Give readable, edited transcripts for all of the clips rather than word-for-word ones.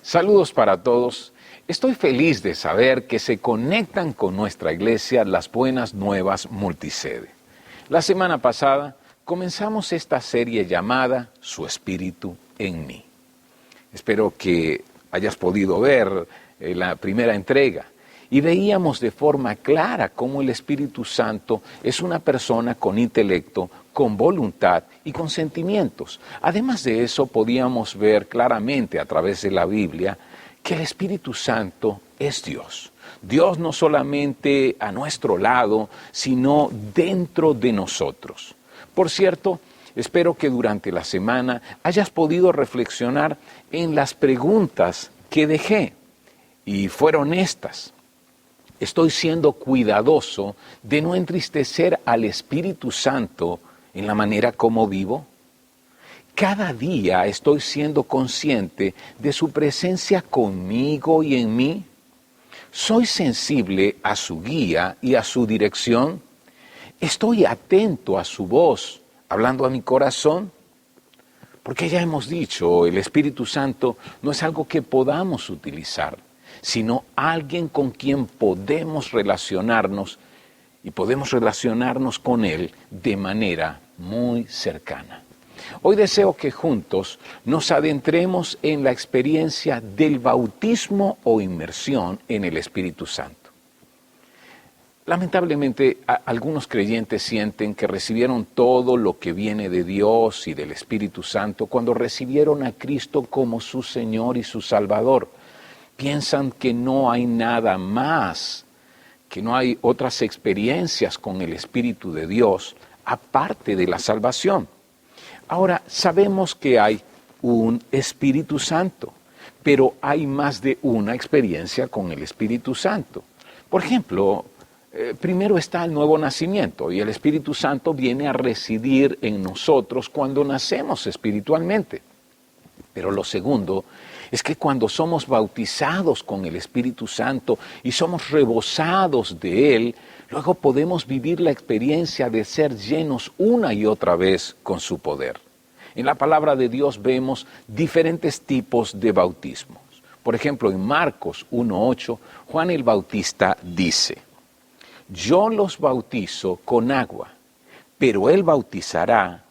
Saludos para todos. Estoy feliz de saber que se conectan con nuestra iglesia las Buenas Nuevas Multisede. La semana pasada comenzamos esta serie llamada Su Espíritu en mí. Espero que hayas podido ver la primera entrega y veíamos de forma clara cómo el Espíritu Santo es una persona con intelecto, con voluntad y con sentimientos. Además de eso, podíamos ver claramente a través de la Biblia que el Espíritu Santo es Dios. Dios no solamente a nuestro lado, sino dentro de nosotros. Por cierto, espero que durante la semana hayas podido reflexionar en las preguntas que dejé, y fueron estas. ¿Estoy siendo cuidadoso de no entristecer al Espíritu Santo en la manera como vivo? Cada día estoy siendo consciente de su presencia conmigo y en mí. ¿Soy sensible a su guía y a su dirección? ¿Estoy atento a su voz, hablando a mi corazón? Porque ya hemos dicho, el Espíritu Santo no es algo que podamos utilizar, sino alguien con quien podemos relacionarnos y podemos relacionarnos con Él de manera muy cercana. Hoy deseo que juntos nos adentremos en la experiencia del bautismo o inmersión en el Espíritu Santo. Lamentablemente, algunos creyentes sienten que recibieron todo lo que viene de Dios y del Espíritu Santo cuando recibieron a Cristo como su Señor y su Salvador. Piensan que no hay nada más, que no hay otras experiencias con el Espíritu de Dios aparte de la salvación. Ahora, sabemos que hay un Espíritu Santo, pero hay más de una experiencia con el Espíritu Santo. Por ejemplo, primero está el nuevo nacimiento y el Espíritu Santo viene a residir en nosotros cuando nacemos espiritualmente. Pero lo segundo es que cuando somos bautizados con el Espíritu Santo y somos rebosados de Él, luego podemos vivir la experiencia de ser llenos una y otra vez con su poder. En la palabra de Dios vemos diferentes tipos de bautismos. Por ejemplo, en Marcos 1:8, Juan el Bautista dice: yo los bautizo con agua, pero Él bautizará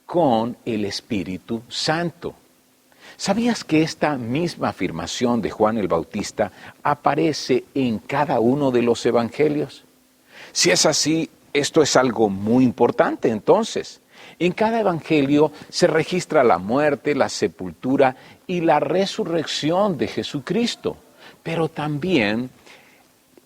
con el Espíritu Santo. ¿Sabías que esta misma afirmación de Juan el Bautista aparece en cada uno de los evangelios? Si es así, esto es algo muy importante entonces. En cada evangelio se registra la muerte, la sepultura y la resurrección de Jesucristo, pero también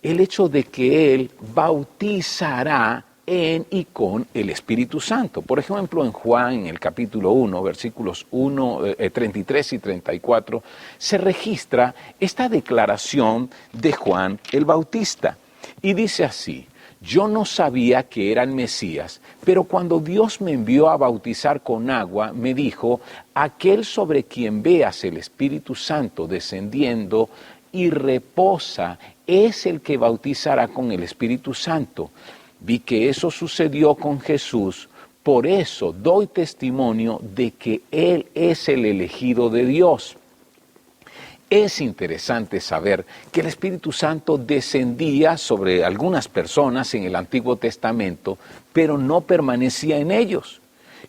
el hecho de que Él bautizará en y con el Espíritu Santo. Por ejemplo, en Juan, en el capítulo 1, versículos 33 y 34, se registra esta declaración de Juan el Bautista. Y dice así: yo no sabía que era el Mesías, pero cuando Dios me envió a bautizar con agua, me dijo: aquel sobre quien veas el Espíritu Santo descendiendo y reposa, es el que bautizará con el Espíritu Santo. Vi que eso sucedió con Jesús, por eso doy testimonio de que Él es el elegido de Dios. Es interesante saber que el Espíritu Santo descendía sobre algunas personas en el Antiguo Testamento, pero no permanecía en ellos.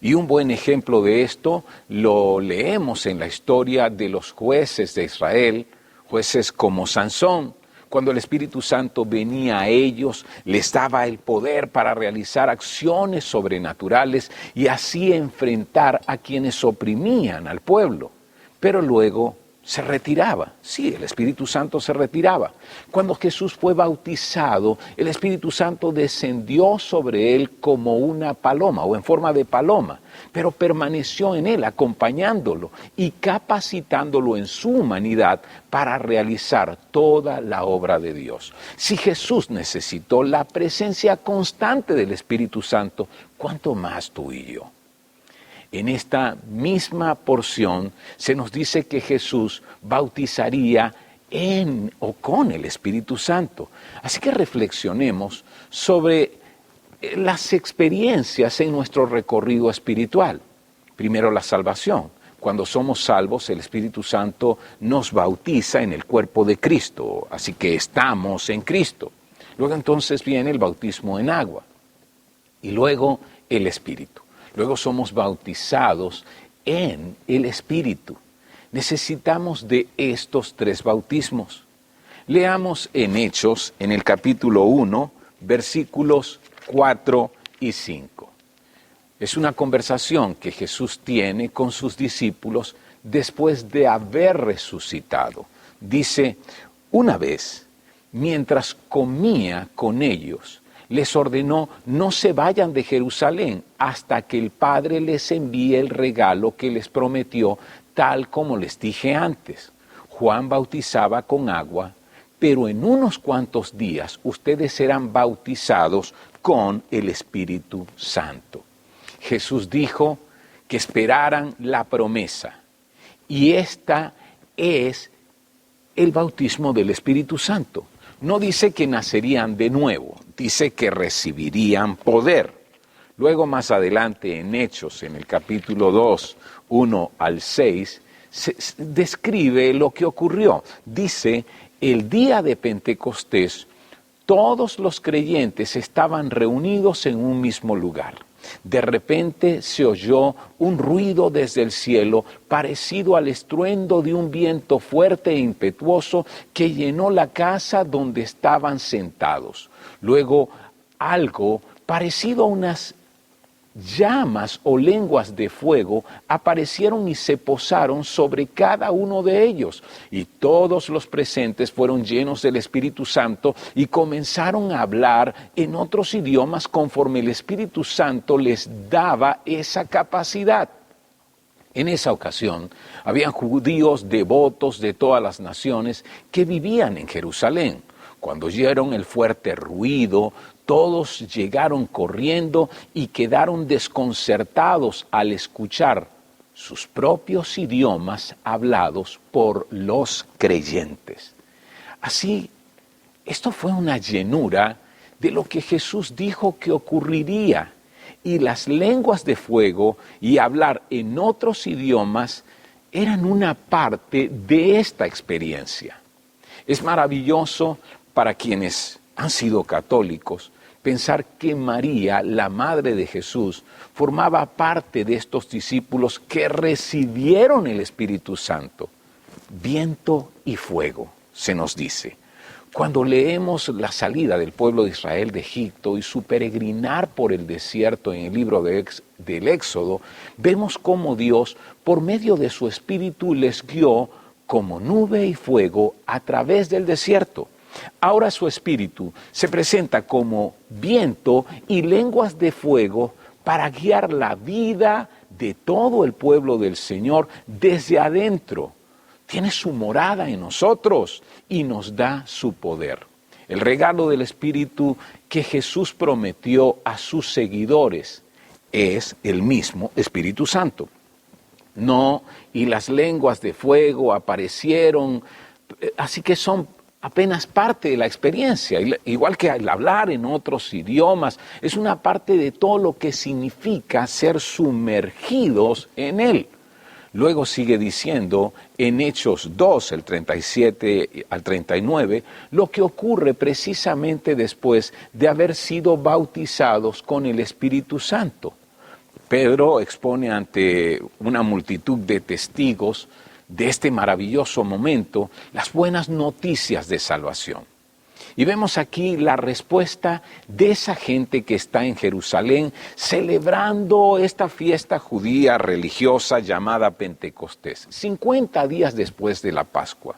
Y un buen ejemplo de esto lo leemos en la historia de los jueces de Israel, jueces como Sansón. Cuando el Espíritu Santo venía a ellos, les daba el poder para realizar acciones sobrenaturales y así enfrentar a quienes oprimían al pueblo. Pero luego se retiraba. Sí, el Espíritu Santo se retiraba. Cuando Jesús fue bautizado, el Espíritu Santo descendió sobre él como una paloma o en forma de paloma, pero permaneció en él, acompañándolo y capacitándolo en su humanidad para realizar toda la obra de Dios. Si Jesús necesitó la presencia constante del Espíritu Santo, ¿cuánto más tú y yo? En esta misma porción se nos dice que Jesús bautizaría en o con el Espíritu Santo. Así que reflexionemos sobre las experiencias en nuestro recorrido espiritual. Primero, la salvación. Cuando somos salvos, el Espíritu Santo nos bautiza en el cuerpo de Cristo, así que estamos en Cristo. Luego entonces viene el bautismo en agua y luego el Espíritu. Luego somos bautizados en el Espíritu. Necesitamos de estos tres bautismos. Leamos en Hechos, en el capítulo 1, versículos 4 y 5. Es una conversación que Jesús tiene con sus discípulos después de haber resucitado. Dice, una vez, mientras comía con ellos, les ordenó no se vayan de Jerusalén hasta que el Padre les envíe el regalo que les prometió, tal como les dije antes. Juan bautizaba con agua, pero en unos cuantos días ustedes serán bautizados con el Espíritu Santo. Jesús dijo que esperaran la promesa, y esta es el bautismo del Espíritu Santo. No dice que nacerían de nuevo, dice que recibirían poder. Luego más adelante en Hechos, en el capítulo 2, 1 al 6, se describe lo que ocurrió. Dice, el día de Pentecostés, todos los creyentes estaban reunidos en un mismo lugar. De repente se oyó un ruido desde el cielo parecido al estruendo de un viento fuerte e impetuoso que llenó la casa donde estaban sentados. Luego algo parecido a unas llamas o lenguas de fuego aparecieron y se posaron sobre cada uno de ellos, y todos los presentes fueron llenos del Espíritu Santo y comenzaron a hablar en otros idiomas conforme el Espíritu Santo les daba esa capacidad. En esa ocasión, habían judíos devotos de todas las naciones que vivían en Jerusalén. Cuando oyeron el fuerte ruido, todos llegaron corriendo y quedaron desconcertados al escuchar sus propios idiomas hablados por los creyentes. Así, esto fue una llenura de lo que Jesús dijo que ocurriría, y las lenguas de fuego y hablar en otros idiomas eran una parte de esta experiencia. Es maravilloso para quienes han sido católicos pensar que María, la madre de Jesús, formaba parte de estos discípulos que recibieron el Espíritu Santo. Viento y fuego, se nos dice. Cuando leemos la salida del pueblo de Israel de Egipto y su peregrinar por el desierto en el libro del Éxodo, vemos cómo Dios, por medio de su Espíritu, les guió como nube y fuego a través del desierto. Ahora su Espíritu se presenta como viento y lenguas de fuego para guiar la vida de todo el pueblo del Señor desde adentro. Tiene su morada en nosotros y nos da su poder. El regalo del Espíritu que Jesús prometió a sus seguidores es el mismo Espíritu Santo. No, y las lenguas de fuego aparecieron, así que son apenas parte de la experiencia, igual que el hablar en otros idiomas, es una parte de todo lo que significa ser sumergidos en Él. Luego sigue diciendo en Hechos 2, el 37 al 39, lo que ocurre precisamente después de haber sido bautizados con el Espíritu Santo. Pedro expone ante una multitud de testigos de este maravilloso momento las buenas noticias de salvación. Y vemos aquí la respuesta de esa gente que está en Jerusalén celebrando esta fiesta judía religiosa llamada Pentecostés, 50 días después de la Pascua.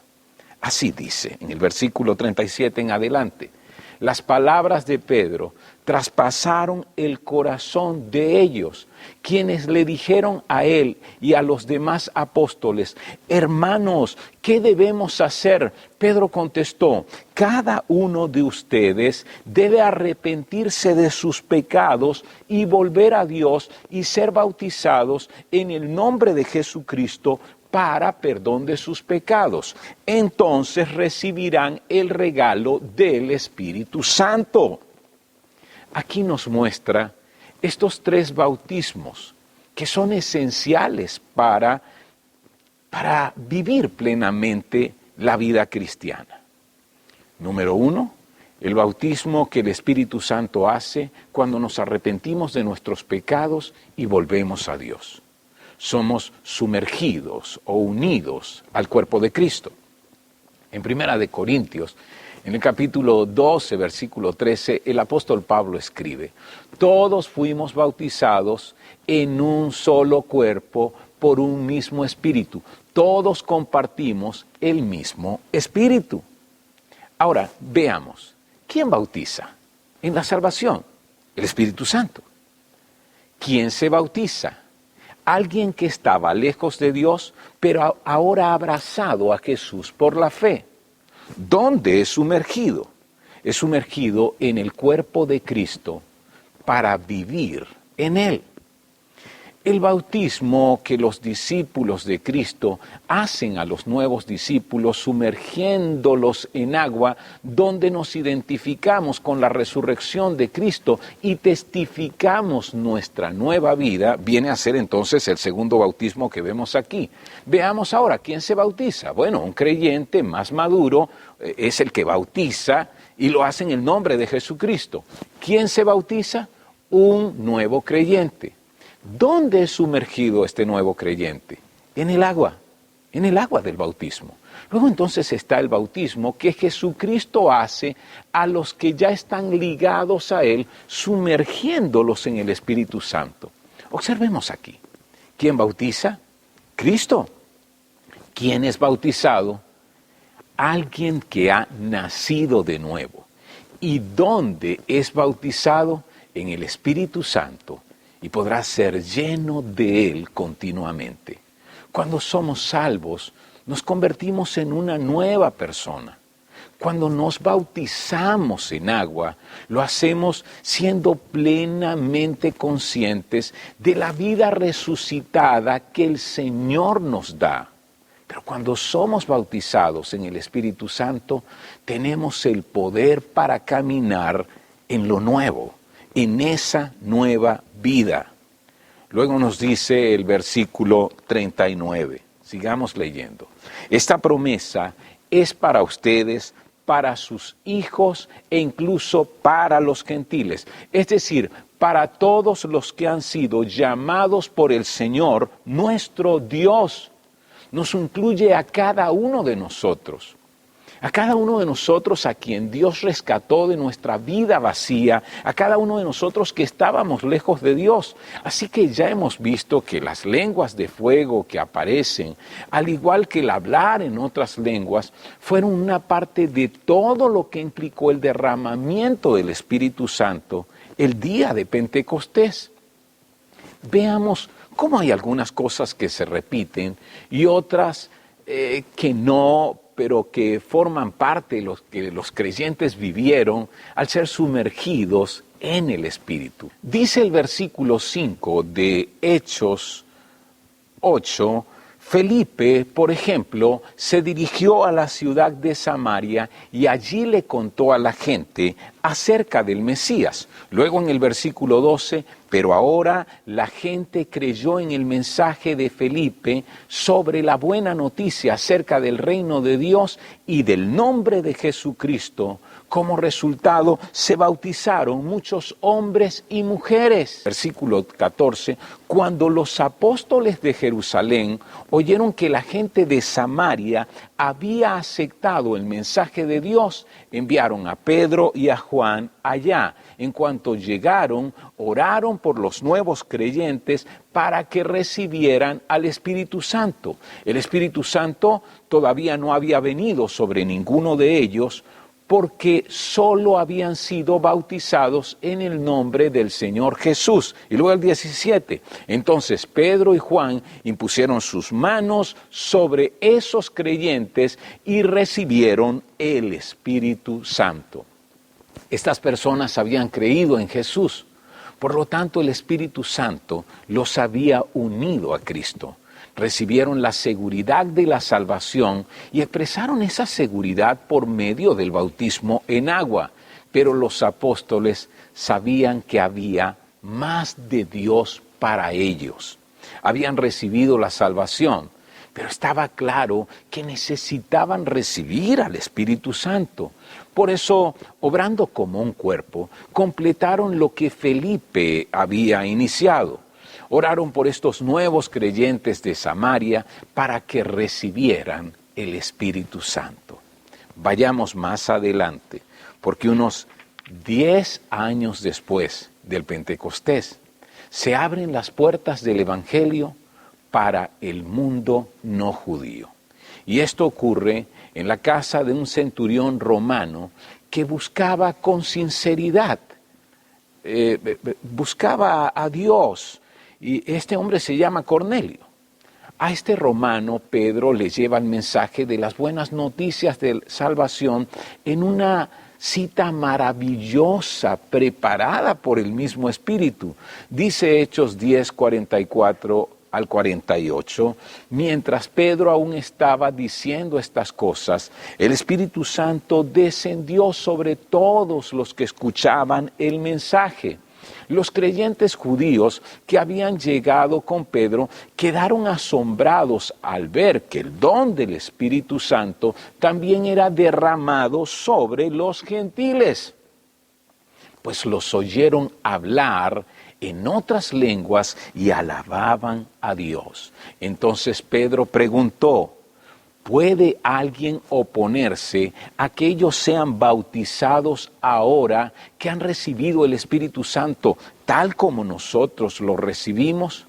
Así dice en el versículo 37 en adelante: las palabras de Pedro traspasaron el corazón de ellos, quienes le dijeron a él y a los demás apóstoles: hermanos, ¿qué debemos hacer? Pedro contestó: cada uno de ustedes debe arrepentirse de sus pecados y volver a Dios y ser bautizados en el nombre de Jesucristo para perdón de sus pecados. Entonces recibirán el regalo del Espíritu Santo. Aquí nos muestra estos tres bautismos que son esenciales para para vivir plenamente la vida cristiana. Número 1, el bautismo que el Espíritu Santo hace cuando nos arrepentimos de nuestros pecados y volvemos a Dios. Somos sumergidos o unidos al cuerpo de Cristo. En 1 Corintios, en el capítulo 12, versículo 13, el apóstol Pablo escribe: todos fuimos bautizados en un solo cuerpo por un mismo espíritu. Todos compartimos el mismo espíritu. Ahora, veamos, ¿quién bautiza en la salvación? El Espíritu Santo. ¿Quién se bautiza? Alguien que estaba lejos de Dios, pero ahora abrazado a Jesús por la fe. ¿Dónde es sumergido? Es sumergido en el cuerpo de Cristo para vivir en Él. El bautismo que los discípulos de Cristo hacen a los nuevos discípulos, sumergiéndolos en agua, donde nos identificamos con la resurrección de Cristo y testificamos nuestra nueva vida, viene a ser entonces el segundo bautismo que vemos aquí. Veamos ahora, ¿quién se bautiza? Bueno, un creyente más maduro es el que bautiza y lo hace en el nombre de Jesucristo. ¿Quién se bautiza? Un nuevo creyente. ¿Dónde es sumergido este nuevo creyente? En el agua del bautismo. Luego entonces está el bautismo que Jesucristo hace a los que ya están ligados a Él, sumergiéndolos en el Espíritu Santo. Observemos aquí. ¿Quién bautiza? Cristo. ¿Quién es bautizado? Alguien que ha nacido de nuevo. ¿Y dónde es bautizado? En el Espíritu Santo. Y podrá ser lleno de Él continuamente. Cuando somos salvos, nos convertimos en una nueva persona. Cuando nos bautizamos en agua, lo hacemos siendo plenamente conscientes de la vida resucitada que el Señor nos da. Pero cuando somos bautizados en el Espíritu Santo, tenemos el poder para caminar en lo nuevo, en esa nueva vida. Luego nos dice el versículo 39, sigamos leyendo. Esta promesa es para ustedes, para sus hijos e incluso para los gentiles, es decir, para todos los que han sido llamados por el Señor, nuestro Dios. Nos incluye a cada uno de nosotros. A cada uno de nosotros a quien Dios rescató de nuestra vida vacía, a cada uno de nosotros que estábamos lejos de Dios. Así que ya hemos visto que las lenguas de fuego que aparecen, al igual que el hablar en otras lenguas, fueron una parte de todo lo que implicó el derramamiento del Espíritu Santo el día de Pentecostés. Veamos cómo hay algunas cosas que se repiten y otras que no, pero que forman parte de los que los creyentes vivieron al ser sumergidos en el Espíritu. Dice el versículo 5 de Hechos 8, Felipe, por ejemplo, se dirigió a la ciudad de Samaria y allí le contó a la gente acerca del Mesías. Luego en el versículo 12, pero ahora la gente creyó en el mensaje de Felipe sobre la buena noticia acerca del reino de Dios y del nombre de Jesucristo. Como resultado, se bautizaron muchos hombres y mujeres. Versículo 14, cuando los apóstoles de Jerusalén oyeron que la gente de Samaria había aceptado el mensaje de Dios, enviaron a Pedro y a Juan allá. En cuanto llegaron, oraron por los nuevos creyentes para que recibieran al Espíritu Santo. El Espíritu Santo todavía no había venido sobre ninguno de ellos, porque solo habían sido bautizados en el nombre del Señor Jesús. Y luego el 17, entonces Pedro y Juan impusieron sus manos sobre esos creyentes y recibieron el Espíritu Santo. Estas personas habían creído en Jesús, por lo tanto el Espíritu Santo los había unido a Cristo. Recibieron la seguridad de la salvación y expresaron esa seguridad por medio del bautismo en agua. Pero los apóstoles sabían que había más de Dios para ellos. Habían recibido la salvación, Pero estaba claro que necesitaban recibir al Espíritu Santo. Por eso, obrando como un cuerpo, completaron lo que Felipe había iniciado. Oraron por estos nuevos creyentes de Samaria para que recibieran el Espíritu Santo. Vayamos más adelante, porque unos 10 años después del Pentecostés, se abren las puertas del Evangelio para el mundo no judío. Y esto ocurre en la casa de un centurión romano que buscaba con sinceridad, buscaba a Dios, y este hombre se llama Cornelio. A este romano Pedro le lleva el mensaje de las buenas noticias de salvación en una cita maravillosa preparada por el mismo Espíritu. Dice Hechos 10, 44 al 48, mientras Pedro aún estaba diciendo estas cosas, el Espíritu Santo descendió sobre todos los que escuchaban el mensaje. Los creyentes judíos que habían llegado con Pedro quedaron asombrados al ver que el don del Espíritu Santo también era derramado sobre los gentiles, pues los oyeron hablar en otras lenguas y alababan a Dios. Entonces Pedro preguntó, ¿puede alguien oponerse a que ellos sean bautizados ahora que han recibido el Espíritu Santo tal como nosotros lo recibimos?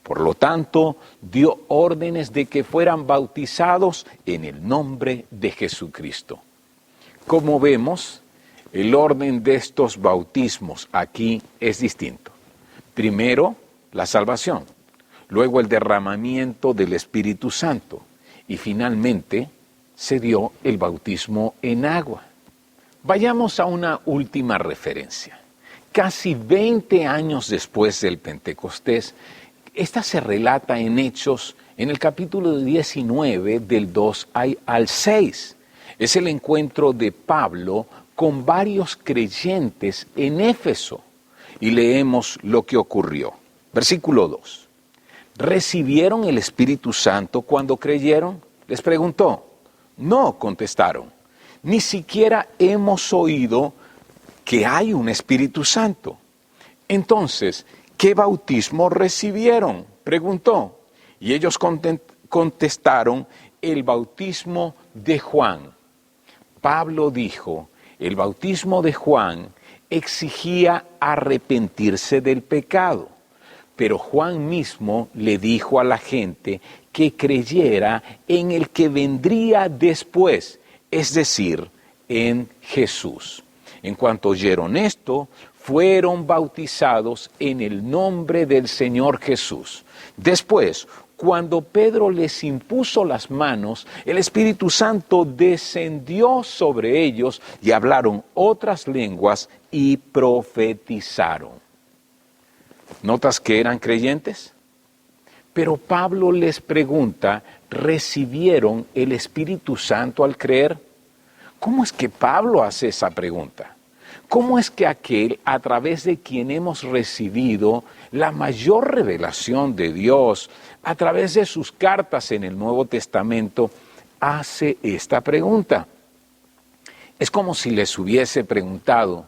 Por lo tanto, dio órdenes de que fueran bautizados en el nombre de Jesucristo. Como vemos, el orden de estos bautismos aquí es distinto. Primero, la salvación, luego el derramamiento del Espíritu Santo y finalmente se dio el bautismo en agua. Vayamos a una última referencia. Casi 20 años después del Pentecostés, esta se relata en Hechos, en el capítulo 19, del 2 al 6. Es el encuentro de Pablo con varios creyentes en Éfeso. Y leemos lo que ocurrió. Versículo 2. ¿Recibieron el Espíritu Santo cuando creyeron? Les preguntó. No, contestaron. Ni siquiera hemos oído que hay un Espíritu Santo. Entonces, ¿qué bautismo recibieron? Preguntó. Y ellos contestaron, el bautismo de Juan. Pablo dijo, el bautismo de Juan exigía arrepentirse del pecado, pero Juan mismo le dijo a la gente que creyera en el que vendría después, es decir, en Jesús. En cuanto oyeron esto, fueron bautizados en el nombre del Señor Jesús. Después, cuando Pedro les impuso las manos, el Espíritu Santo descendió sobre ellos y hablaron otras lenguas y profetizaron. ¿Notas que eran creyentes? Pero Pablo les pregunta, ¿recibieron el Espíritu Santo al creer? ¿Cómo es que Pablo hace esa pregunta? ¿Cómo es que aquel a través de quien hemos recibido la mayor revelación de Dios, a través de sus cartas en el Nuevo Testamento, hace esta pregunta? Es como si les hubiese preguntado,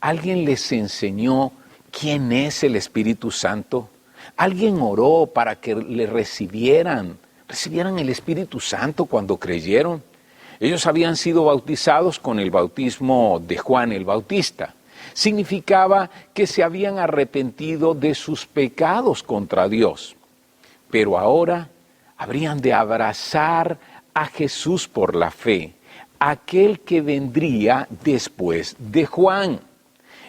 ¿alguien les enseñó quién es el Espíritu Santo? ¿Alguien oró para que le recibieran el Espíritu Santo cuando creyeron? Ellos habían sido bautizados con el bautismo de Juan el Bautista. Significaba que se habían arrepentido de sus pecados contra Dios. Pero ahora habrían de abrazar a Jesús por la fe, aquel que vendría después de Juan.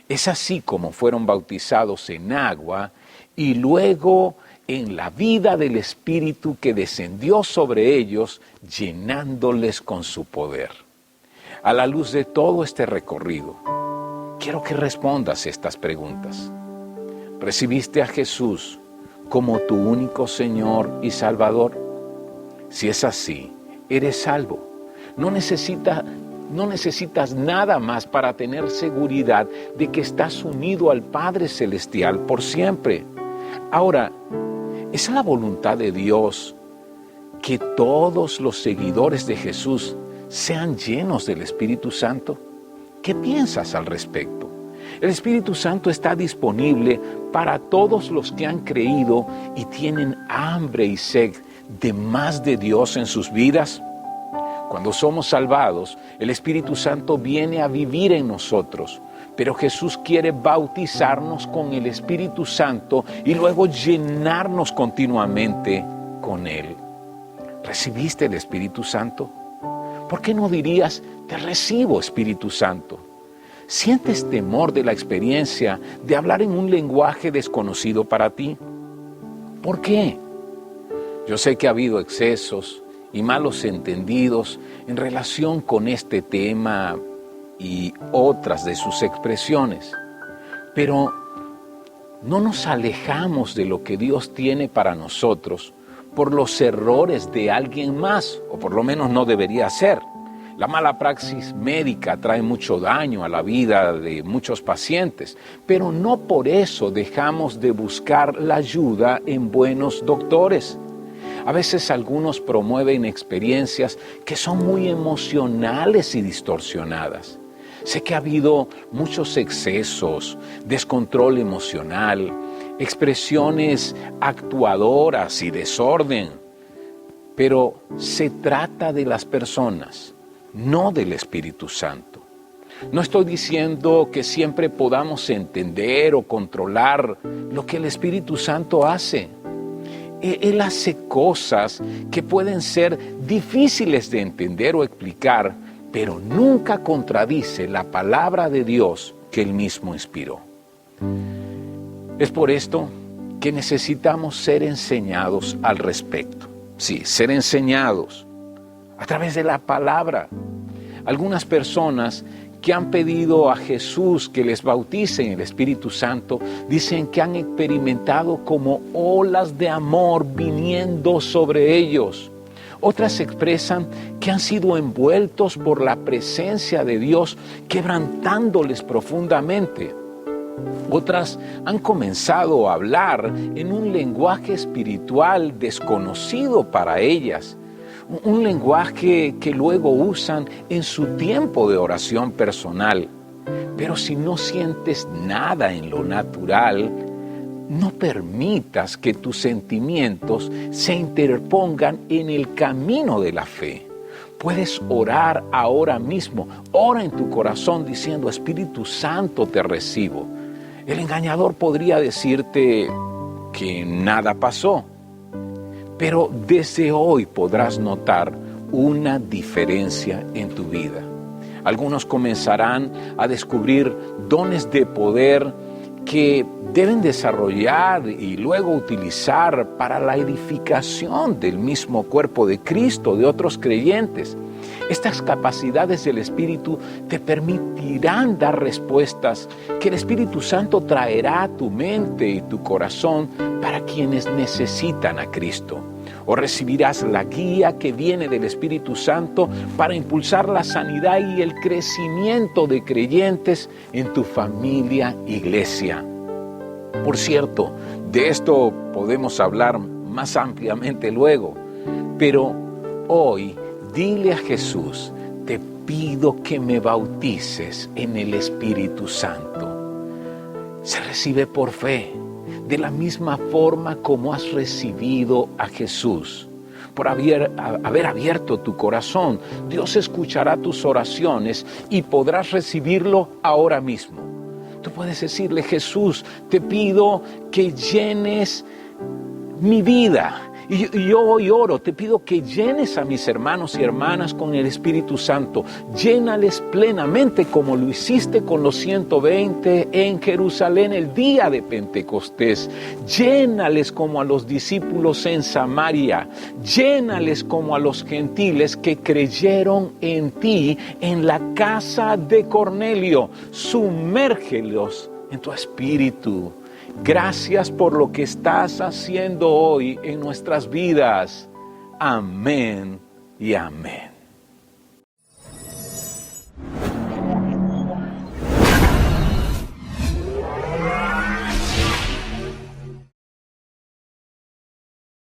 Es así como fueron bautizados en agua y luego en la vida del Espíritu que descendió sobre ellos, llenándoles con su poder. A la luz de todo este recorrido, quiero que respondas estas preguntas. ¿Recibiste a Jesús como tu único Señor y Salvador? Si es así, eres salvo. No necesitas nada más para tener seguridad de que estás unido al Padre Celestial por siempre. Ahora, ¿es la voluntad de Dios que todos los seguidores de Jesús sean llenos del Espíritu Santo? ¿Qué piensas al respecto? El Espíritu Santo está disponible para todos los que han creído y tienen hambre y sed de más de Dios en sus vidas. Cuando somos salvados, el Espíritu Santo viene a vivir en nosotros, pero Jesús quiere bautizarnos con el Espíritu Santo y luego llenarnos continuamente con Él. ¿Recibiste el Espíritu Santo? ¿Por qué no dirías, te recibo, Espíritu Santo? ¿Sientes temor de la experiencia de hablar en un lenguaje desconocido para ti? ¿Por qué? Yo sé que ha habido excesos y malos entendidos en relación con este tema y otras de sus expresiones, pero no nos alejamos de lo que Dios tiene para nosotros por los errores de alguien más, o por lo menos no debería ser. La mala praxis médica trae mucho daño a la vida de muchos pacientes, pero no por eso dejamos de buscar la ayuda en buenos doctores. A veces algunos promueven experiencias que son muy emocionales y distorsionadas. Sé que ha habido muchos excesos, descontrol emocional, expresiones actuadoras y desorden, pero se trata de las personas, no del Espíritu Santo. No estoy diciendo que siempre podamos entender o controlar lo que el Espíritu Santo hace. Él hace cosas que pueden ser difíciles de entender o explicar, pero nunca contradice la palabra de Dios que Él mismo inspiró. Es por esto que necesitamos ser enseñados al respecto. Sí, ser enseñados a través de la palabra. Algunas personas que han pedido a Jesús que les bautice en el Espíritu Santo dicen que han experimentado como olas de amor viniendo sobre ellos. Otras expresan que han sido envueltos por la presencia de Dios, quebrantándoles profundamente. Otras han comenzado a hablar en un lenguaje espiritual desconocido para ellas, un lenguaje que luego usan en su tiempo de oración personal. Pero si no sientes nada en lo natural, no permitas que tus sentimientos se interpongan en el camino de la fe. Puedes orar ahora mismo, ora en tu corazón diciendo, Espíritu Santo, te recibo. El engañador podría decirte que nada pasó, pero desde hoy podrás notar una diferencia en tu vida. Algunos comenzarán a descubrir dones de poder que deben desarrollar y luego utilizar para la edificación del mismo cuerpo de Cristo, de otros creyentes. Estas capacidades del Espíritu te permitirán dar respuestas que el Espíritu Santo traerá a tu mente y tu corazón para quienes necesitan a Cristo. O recibirás la guía que viene del Espíritu Santo para impulsar la sanidad y el crecimiento de creyentes en tu familia, iglesia. Por cierto, de esto podemos hablar más ampliamente luego, pero hoy dile a Jesús, te pido que me bautices en el Espíritu Santo. Se recibe por fe, de la misma forma como has recibido a Jesús. Por haber abierto tu corazón, Dios escuchará tus oraciones y podrás recibirlo ahora mismo. Tú puedes decirle, Jesús, te pido que llenes mi vida. Y yo hoy oro, te pido que llenes a mis hermanos y hermanas con el Espíritu Santo. Llénales plenamente como lo hiciste con los 120 en Jerusalén el día de Pentecostés. Llénales como a los discípulos en Samaria. Llénales como a los gentiles que creyeron en ti en la casa de Cornelio. Sumérgelos en tu Espíritu. Gracias por lo que estás haciendo hoy en nuestras vidas. Amén y amén.